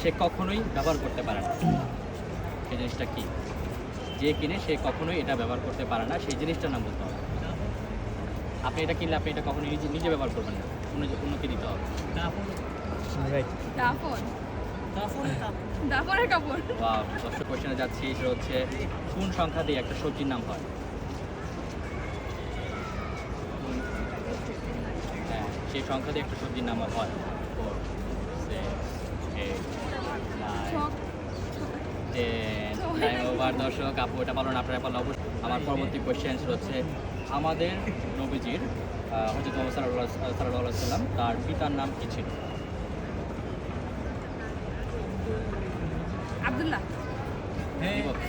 সে কখনোই ব্যবহার করতে পারে না, সেই জিনিসটা কি? যে কিনে সে কখনোই এটা ব্যবহার করতে পারে না, সেই জিনিসটার নাম বলতে হবে। আপনি এটা কিনলে আপনি এটা কখনো নিজে নিজে ব্যবহার করবেন না, অন্যকে দিতে হবে। দাফন। দাফনের কাপড়। বা দর্শক কোয়েশ্চেনে যাচ্ছি, সেটা হচ্ছে কোন সংখ্যা দিয়ে একটা সবজির নাম হয়? হ্যাঁ, সেই সংখ্যা দিয়ে একটা সবজির নাম হয়। 4, 6, 8, 9, ছক। 10, টাইম ওভার। দর্শক আপু এটা পারলেন, আপনারা পারলে অবশ্যই। আমার পরবর্তী কোয়েশ্চেন হচ্ছে আমাদের নবীজির হযরত মুহাম্মদ সাল্লাল্লাহু আলাইহি সাল্লাম তার পিতার নাম কি ছিল? আব্দুল্লাহ।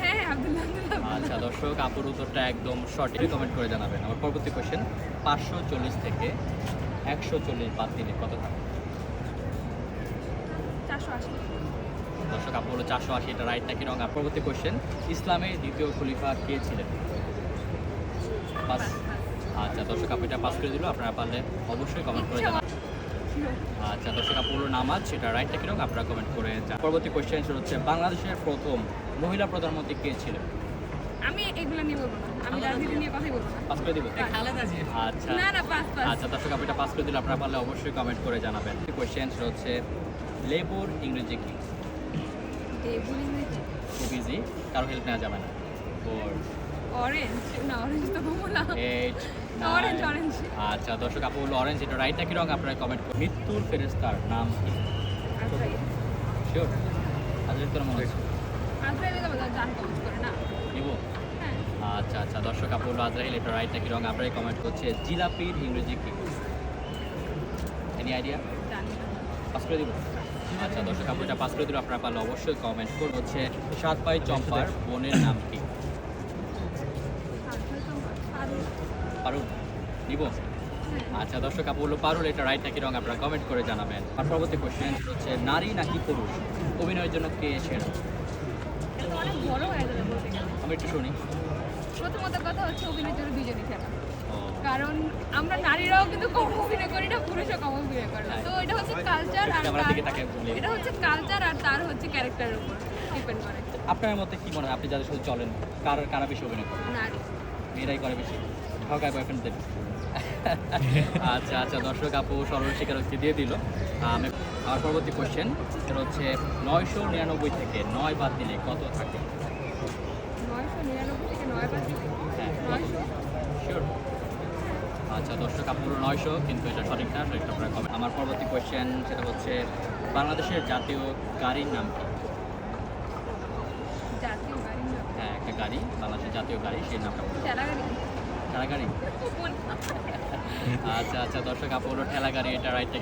হ্যাঁ, আব্দুল্লাহ। আচ্ছা দর্শক, আপুর উত্তরটা একদম সঠিক, কমেন্ট করে জানাবেন। আমার পরবর্তী কোয়েশ্চেন 540 থেকে 140 বাদ দিলে কত থাকে? 480। দর্শক আপু হলো 480, এটা রাইট নাকি রং? আর পরবর্তী কোয়েশ্চেন ইসলামের দ্বিতীয় খলিফা কে ছিলেন? পাস। আচ্ছা দর্শক আপু এটা পাস করে দিল, আপনারা পারলে অবশ্যই কমেন্ট করে জানাবেন। আচ্ছা দর্শক আপু হলো নামাজ, সেটা রাইট নাকি রং? আপনারা কমেন্ট করে জানাবেন। পরবর্তী কোয়েশ্চেন হচ্ছে বাংলাদেশের প্রথম মহিলা প্রধানমন্ত্রী কে ছিলেন? আমি এগুলো নিয়ে বলবো না, আমি রাজনীতি নিয়ে কথাই বলবো না। পাস করে দিব? আচ্ছা না না, পাস পাস। আচ্ছা দর্শক আপু এটা পাস করে দিলে, আপনারা পারলে অবশ্যই কমেন্ট করে জানাবেন। কোয়েশ্চেন হচ্ছে লেবুর ইংরেজি কি? টেবিল ইংরেজি। খুব ইজি, কারো হেল্প নেওয়া যাবে না। 4, অরেঞ্জ। না, অরেঞ্জ তো কমলা। 8, অরেঞ্জ 9। অরেঞ্জ। আচ্ছা দর্শক আপু হলো অরেঞ্জ, এটা রাইট নাকি রং? আপনারা কমেন্ট করুন। মৃত্যুর ফেরেশতার নাম কি? আজরাইল। শিওর? আজকে তোর মনে হচ্ছে আজরাইল তো জান কমেন্ট করে না। নিব? হ্যাঁ, আচ্ছা আচ্ছা দর্শক আপু হলো আজরাইল, এটা রাইট নাকি রং? আপনারাই কমেন্ট করছে। জিলাপির ইংরেজি কি? Any idea? জানি না। পাস করে দিব? আচ্ছা দর্শক আপু এটা পাস করে দিল, আপনারা পারলে অবশ্যই কমেন্ট করুন। হচ্ছে সাত ভাই চম্পার বোনের নাম কি? পারুল? নিব? আচ্ছা দর্শক আপু হলো পারুল, এটা রাইট নাকি রং? আপনারা কমেন্ট করে জানাবেন। আর পরবর্তী কোশ্চেন হচ্ছে নারী নাকি পুরুষ অভিনয়ের জন্য কে সেরা? এটা অনেক বড় হয়ে যাবে বলতে গেলে। আমি একটু শুনি। প্রথমত কথা হচ্ছে অভিনয়ের জন্য দুজনই সেরা, ও, কারণ আমরা নারীরাও কিন্তু কম অভিনয় করি না, পুরুষও কম অভিনয় করে না। তো এটা হচ্ছে কালচার, আর ক্যামেরার দিকে তাকিয়ে বলি। এটা হচ্ছে কালচার আর তার হচ্ছে ক্যারেক্টারের উপর ডিপেন্ড করে। আপনার মতে কি মনে হয়, আপনি যাদের সাথে চলেন কারা বেশি অভিনয় করে? নারী। মেয়েরাই করে বেশি, ঠকায় বয়ফ্রেন্ডদের। আচ্ছা আচ্ছা দর্শক আপু সরল স্বীকারোক্তি দিয়ে দিল। আমার পরবর্তী কোশ্চেন সেটা হচ্ছে 999 থেকে 9 বাদ দিলে কত থাকে? 999 থেকে 9 বাদ দিলে হ্যাঁ 900। শিওর? আচ্ছা দর্শক আপু 900, কিন্তু এটা সঠিক না, সঠিকটা আপনারা কমেন্ট। আমার পরবর্তী কোয়েশ্চেন সেটা হচ্ছে বাংলাদেশের জাতীয় গাড়ির নাম কি? জাতীয় গাড়ি না, হ্যাঁ একটা গাড়ি, বাংলাদেশের জাতীয় গাড়ি, সেই নামটা বলুন। ঠেলা গাড়ি। ঠেলা গাড়ি? কোন? আচ্ছা আচ্ছা দর্শক আপু হলো ঠেলা গাড়ি, এটা রাইট।